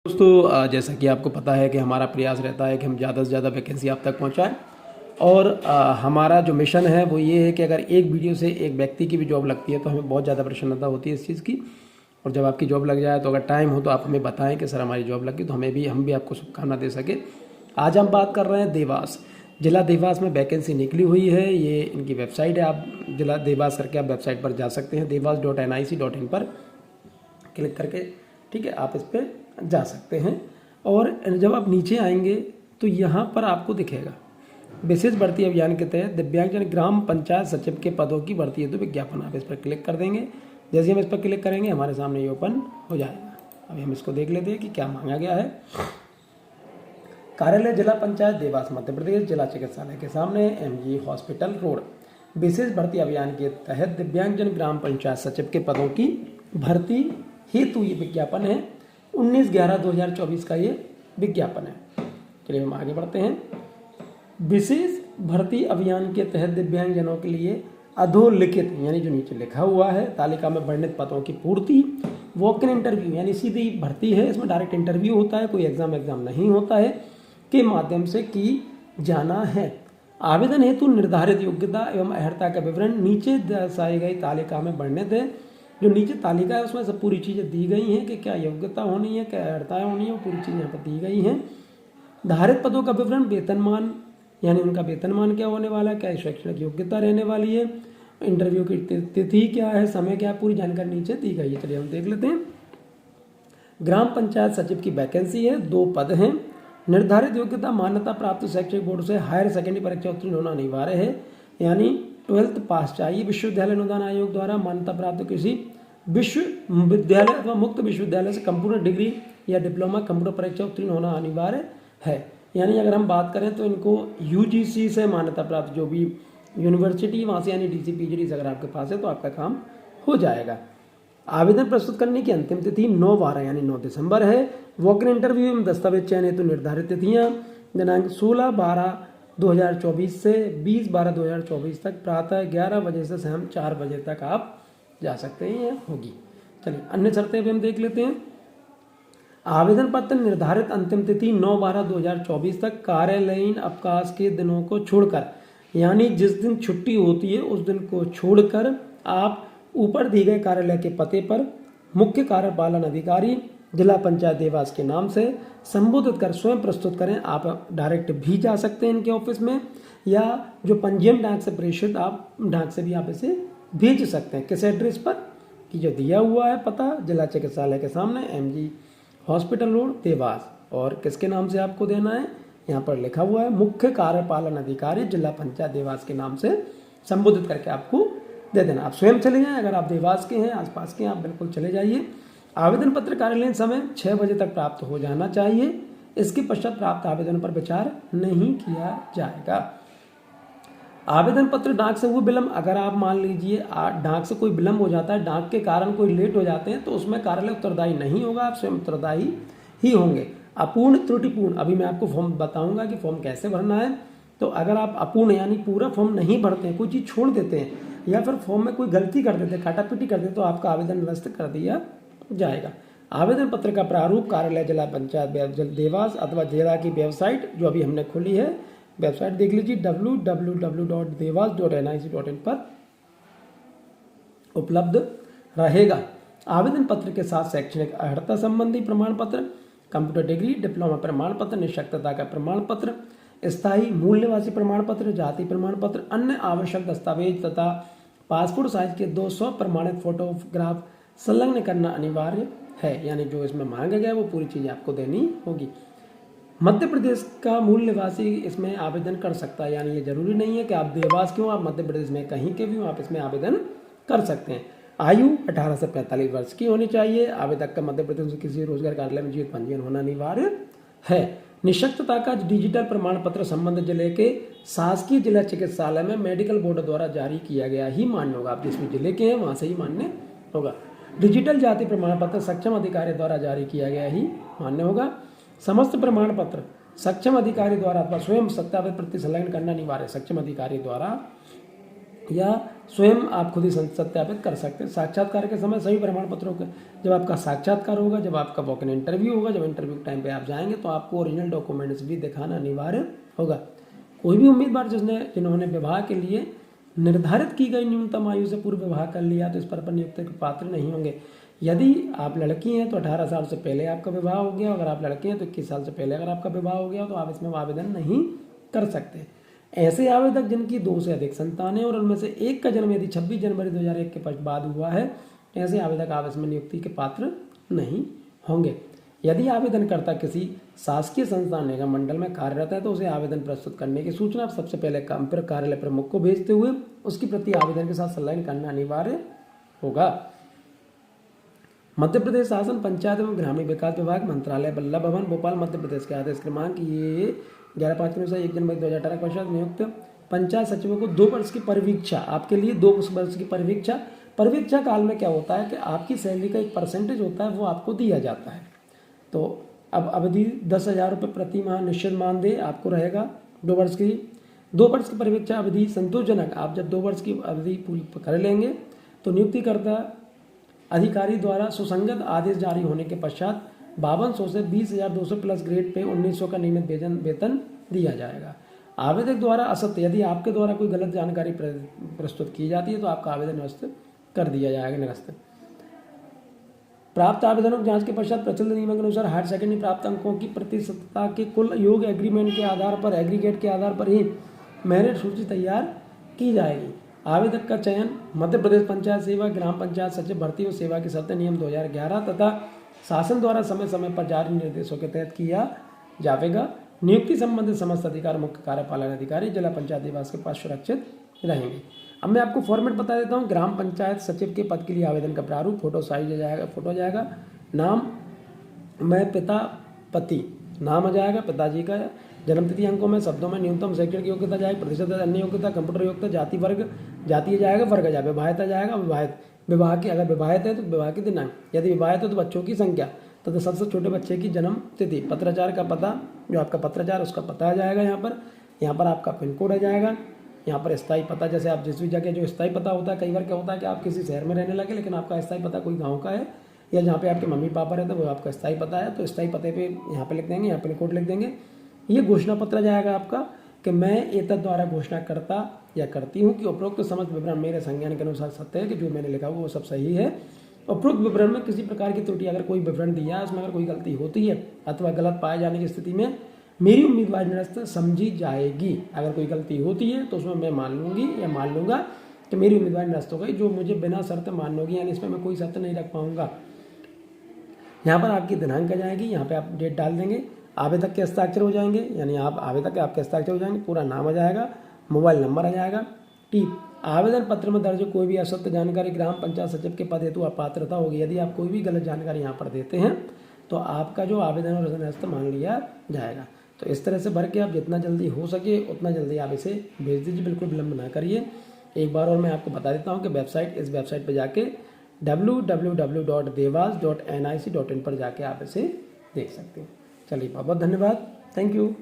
दोस्तों जैसा कि आपको पता है कि हमारा प्रयास रहता है कि हम ज़्यादा से ज़्यादा वैकेंसी आप तक पहुंचाएं और हमारा जो मिशन है वो ये है कि अगर एक वीडियो से एक व्यक्ति की भी जॉब लगती है तो हमें बहुत ज़्यादा प्रसन्नता होती है इस चीज़ की। और जब आपकी जॉब लग जाए तो अगर टाइम हो तो आप हमें बताएं कि सर हमारी जॉब लग गई, तो हम भी आपको शुभकामना दे सके। आज हम बात कर रहे हैं देवास, जिला देवास में वैकेंसी निकली हुई है। ये इनकी वेबसाइट है, आप जिला देवास करके आप वेबसाइट पर जा सकते हैं, devas.nic.in पर क्लिक करके, ठीक है, आप इस पर जा सकते हैं। और जब आप नीचे आएंगे तो यहाँ पर आपको दिखेगा विशेष भर्ती अभियान के तहत दिव्यांगजन ग्राम पंचायत सचिव के पदों की भर्ती है तो विज्ञापन। आप इस पर क्लिक कर देंगे। जैसे हम इस पर क्लिक करेंगे हमारे सामने ये ओपन हो जाएगा। अभी हम इसको देख लेते हैं कि क्या मांगा गया है। कार्यालय जिला पंचायत देवास मध्य प्रदेश, जिला चिकित्सालय के सामने, MG हॉस्पिटल रोड। विशेष भर्ती अभियान के तहत दिव्यांगजन ग्राम पंचायत सचिव के पदों की भर्ती हेतु ये विज्ञापन है। 19/11/2024 का ये विज्ञापन है। चलिए हम आगे बढ़ते हैं। विशेष भर्ती अभियान के तहत दिव्यांगजनों के लिए अधोलिखित यानी जो नीचे लिखा हुआ है तालिका में वर्णित पदों की पूर्ति, वॉक इन इंटरव्यू यानी सीधी भर्ती है, इसमें डायरेक्ट इंटरव्यू होता है, कोई एग्जाम नहीं होता है, के माध्यम से की जाना है। आवेदन हेतु निर्धारित योग्यता एवं अर्हता का विवरण नीचे दर्शाई गई तालिका में वर्णित है। जो नीचे तालिका है उसमें सब पूरी चीज़ें दी गई हैं कि क्या योग्यता होनी है, क्या अर्हताएँ होनी है, वो पूरी चीज़ें यहाँ पर दी गई हैं। धारित पदों का विवरण, वेतनमान यानी उनका वेतनमान क्या होने वाला है, क्या शैक्षणिक योग्यता रहने वाली है, इंटरव्यू की तिथि क्या है, समय क्या है, पूरी जानकारी नीचे दी गई है। चलिए हम देख लेते हैं। ग्राम पंचायत सचिव की वैकेंसी है, 2 पद हैं। निर्धारित योग्यता मान्यता प्राप्त शैक्षिक बोर्ड से हायर सेकेंडरी परीक्षा उत्तीर्ण होना अनिवार्य है, यानी 12th पास चाहिए। विश्वविद्यालय अनुदान आयोग द्वारा मान्यता प्राप्त किसी विश्वविद्यालय अथवा मुक्त विश्वविद्यालय से कंप्यूटर डिग्री या डिप्लोमा कंप्यूटर परीक्षा उत्तीर्ण होना अनिवार्य है। यानी अगर हम बात करें तो इनको UGC से मान्यता प्राप्त जो भी यूनिवर्सिटी वहाँ से यानी DC PGD अगर आपके पास है तो आपका काम हो जाएगा। आवेदन प्रस्तुत करने की अंतिम तिथि 9/12 यानी 9 दिसंबर है। वॉक इन इंटरव्यू एवं दस्तावेज चयन हेतु निर्धारित तिथियाँ दिनांक 16/12/2024 से 20/12/2024 तक प्रातः 11 बजे से शाम 4 बजे तक आप जा सकते हैं, यह होगी। चलिए अन्य शर्तें भी हम देख लेते हैं। आवेदन पत्र निर्धारित अंतिम तिथि 9/12/2024 तक कार्यालयीन अवकाश के दिनों को छोड़कर, यानी जिस दिन छुट्टी होती है उस दिन को छोड़कर आप ऊपर दिए गए कार्यालय के पते पर मुख्य कार्यपालन अधिकारी जिला पंचायत देवास के नाम से संबोधित कर स्वयं प्रस्तुत करें। आप डायरेक्ट भी जा सकते हैं इनके ऑफिस में, या जो पंजीयन डाक से प्रेषित आप डाक से भी आप इसे भेज सकते हैं। किस एड्रेस पर कि जो दिया हुआ है पता, जिला चिकित्सालय के सामने, MG हॉस्पिटल रोड देवास। और किसके नाम से आपको देना है, यहाँ पर लिखा हुआ है मुख्य कार्यपालन अधिकारी जिला पंचायत देवास के नाम से संबोधित करके आपको दे देना। आप स्वयं चले जाएं, अगर आप देवास के हैं, आसपास के हैं, आप बिल्कुल चले जाइए। आवेदन पत्र कार्यालयीन समय 6 बजे तक प्राप्त हो जाना चाहिए। इसके पश्चात प्राप्त आवेदन पर विचार नहीं किया जाएगा। आवेदन पत्र डाक से वो विलम्ब, अगर आप मान लीजिए डाक से कोई विलम्ब हो जाता है, डाक के कारण कोई लेट हो जाते हैं, तो उसमें कार्यालय उत्तरदायी नहीं होगा, आप स्वयं उत्तरदायी ही होंगे। अपूर्ण त्रुटिपूर्ण, अभी मैं आपको फॉर्म बताऊंगा कि फॉर्म कैसे भरना है। तो अगर आप अपूर्ण यानी पूरा फॉर्म नहीं भरते हैं, कोई चीज़ छोड़ देते हैं या फिर फॉर्म में कोई गलती कर देते हैं, काटापीटी कर देते, तो आपका आवेदन निरस्त कर दिया जाएगा। आवेदन पत्र का प्रारूप कार्यालय जिला पंचायत देवास अथवा जिला की वेबसाइट जो अभी हमने खोली है, वेबसाइट देख लीजिए www.devas.nic.in पर उपलब्ध रहेगा। आवेदन पत्र के साथ शैक्षणिक अर्हता संबंधी प्रमाण पत्र, कंप्यूटर डिग्री, डिप्लोमा प्रमाण पत्र, निःशक्तता का प्रमाण पत्र, स्थायी मूल निवासी प्रमाण पत्र, जाति प्रमाण पत्र, अन्य आवश्यक दस्तावेज तथा पासपोर्ट साइज के 200 प्रमाणित फोटोग्राफ संलग्न करना अनिवार्य है। यानी जो इसमें मांगा गया है वो पूरी चीज़ आपको देनी होगी। मध्य प्रदेश का मूल निवासी इसमें आवेदन कर सकता है, यानी ये जरूरी नहीं है कि आप देवास के हो, आप मध्य प्रदेश में कहीं के भी हो, आप इसमें आवेदन कर सकते हैं। आयु 18 से 45 वर्ष की होनी चाहिए। आवेदक का मध्य प्रदेश में किसी रोजगार कार्यालय में जीवित पंजीयन होना अनिवार्य है। निःशक्तता का डिजिटल प्रमाण पत्र संबंधित जिले के शासकीय जिला चिकित्सालय में मेडिकल बोर्ड द्वारा जारी किया गया ही मान्य होगा। आप जिस भी जिले के हैं वहां से ही मान्य होगा। डिजिटल जाति प्रमाण पत्र सक्षम अधिकारी द्वारा जारी किया गया ही मान्य होगा। समस्त प्रमाण पत्र सक्षम अधिकारी द्वारा अथवा स्वयं सत्यापित प्रति संलग्न करना अनिवार्य। सक्षम अधिकारी द्वारा या स्वयं आप खुद ही सत्यापित कर सकते हैं। साक्षात्कार के समय सभी प्रमाण पत्रों के, जब आपका साक्षात्कार होगा, जब आपका वॉक इन इंटरव्यू होगा, जब इंटरव्यू के टाइम पे आप जाएंगे तो आपको ओरिजिनल डॉक्यूमेंट्स भी दिखाना अनिवार्य होगा। कोई भी उम्मीदवार जिन्होंने विवाह के लिए निर्धारित की गई न्यूनतम आयु से पूर्व विवाह कर लिया तो इस पर नियुक्ति के पात्र नहीं होंगे। यदि आप लड़की हैं तो 18 साल से पहले आपका विवाह हो गया, अगर आप लड़के हैं तो 21 साल से पहले अगर आपका विवाह हो गया तो आप इसमें आवेदन नहीं कर सकते। ऐसे आवेदक जिनकी 2 से अधिक संतानें और उनमें से एक का जन्म यदि 26 जनवरी 2001 के बाद हुआ है, ऐसे आवेदक आप इसमें नियुक्ति के पात्र नहीं होंगे। यदि आवेदनकर्ता किसी शासकीय संस्थान निगम मंडल में कार्यरत है तो उसे आवेदन प्रस्तुत करने की सूचना सबसे पहले कार्यालय प्रमुख को भेजते हुए उसकी प्रति आवेदन के साथ संलग्न करना अनिवार्य होगा। मध्य प्रदेश शासन पंचायत एवं ग्रामीण विकास विभाग मंत्रालय वल्लभ भवन भोपाल मध्य प्रदेश के आदेश क्रमांक ये 11/5 के अनुसार 1 जनवरी 2018 के पश्चात नियुक्त पंचायत सचिवों को 2 वर्ष की परिवीक्षा, आपके लिए 2 वर्ष की परिवीक्षा काल में क्या होता है कि आपकी सैलरी का एक परसेंटेज होता है वो आपको दिया जाता है। तो अब अवधि 10,000 रुपये प्रति माह निश्चित मानदेय आपको रहेगा 2 वर्ष की। 2 वर्ष की परिवीक्षा अवधि संतोषजनक, आप जब 2 वर्ष की अवधि पूरी कर लेंगे तो नियुक्तिकर्ता अधिकारी द्वारा सुसंगत आदेश जारी होने के पश्चात 5200 से 20,200 प्लस ग्रेड पे 1900 का नियमित वेतन दिया जाएगा। आवेदक द्वारा असत्य, यदि आपके द्वारा कोई गलत जानकारी प्रस्तुत की जाती है तो आपका आवेदन निरस्त कर दिया जाएगा निरस्त। प्राप्त आवेदनों की जांच के पश्चात प्रचलित नियमों के अनुसार हायर सेकेंडरी प्राप्त अंकों की प्रतिशतता के कुल योग एग्रीमेंट के आधार पर एग्रीगेट के आधार पर ही मेरिट सूची तैयार की जाएगी। आवेदक का चयन मध्य प्रदेश पंचायत सेवा ग्राम पंचायत सचिव भर्ती और सेवा की शर्तें नियम 2011 तथा शासन द्वारा समय समय पर जारी निर्देशों के तहत किया जाएगा। नियुक्ति संबंधित समस्त अधिकार मुख्य कार्यपालन अधिकारी जिला पंचायत निवास के पास सुरक्षित रहेंगे। अब मैं आपको फॉर्मेट बता देता हूँ। ग्राम पंचायत सचिव के पद के लिए आवेदन का प्रारूप, फोटो साइज फोटो जाएगा, नाम मैं पिता पति, नाम आ जाएगा पिताजी का, जन्मतिथि अंकों में शब्दों में न्यूनतम शैक्षणिक योग्यता जाएगी, प्रतिशत अन्य योग्यता, कंप्यूटर योग्यता, जाति वर्ग, जातीय जाएगा, वर्ग जाएगा, विवाहिता जाएगा, विवाहित, विवाह की अगर विवाहित है तो विवाह की दिनांक, यदि विवाहित है तो बच्चों की संख्या तो सबसे छोटे बच्चे की जन्म तिथि, पत्राचार का पता, जो आपका पत्राचार उसका पता आ जाएगा। यहाँ पर आपका पिन कोड आ जाएगा। यहाँ पर स्थायी पता, जैसे आप जिस भी जगह जो स्थायी पता होता है, कई बार क्या होता है कि आप किसी शहर में रहने लगे लेकिन आपका स्थायी पता कोई गाँव का है या जहाँ पे आपके मम्मी पापा रहते हैं वो आपका स्थायी पता है, तो स्थायी पते पे यहाँ पे लिख देंगे, यहाँ पिन कोड लिख देंगे। ये घोषणा पत्र जाएगा आपका कि मैं एतद द्वारा घोषणा करता या करती हूँ कि उपरोक्त समस्त विवरण मेरे संज्ञान के अनुसार सत्य है, कि जो मैंने लिखा हुआ वो सब सही है। उपरोक्त विवरण में किसी प्रकार की त्रुटि, अगर कोई विवरण दिया है उसमें अगर कोई गलती होती है अथवा गलत पाए जाने की स्थिति में मेरी उम्मीदवार निरस्त समझी जाएगी। अगर कोई गलती होती है तो उसमें मैं मान लूँगी या मान लूँगा कि मेरी उम्मीदवार निरस्त हो गई, जो मुझे बिना शर्त मान होगी, यानी इसमें मैं कोई शर्त नहीं रख पाऊँगा। यहाँ पर आपकी दिनांक आ जाएगी, यहाँ पे आप डेट डाल देंगे, आवेदक के हस्ताक्षर हो जाएंगे, यानी आप आवेदक के आपके हस्ताक्षर हो जाएंगे, पूरा नाम आ जाएगा, मोबाइल नंबर आ जाएगा। टीप आवेदन पत्र में दर्ज कोई भी असत्य जानकारी ग्राम पंचायत सचिव के पद हेतु अपात्रता होगी। यदि आप कोई भी गलत जानकारी यहाँ पर देते हैं तो आपका जो आवेदन और निरस्त मान लिया जाएगा। तो इस तरह से भर के आप जितना जल्दी हो सके उतना जल्दी आप इसे भेज दीजिए, बिल्कुल विलम्ब ना करिए। एक बार और मैं आपको बता देता हूँ कि इस वेबसाइट पर जाके www.devas.nic.in पर जाके आप इसे देख सकते हैं। चलिए बहुत बहुत धन्यवाद, थैंक यू।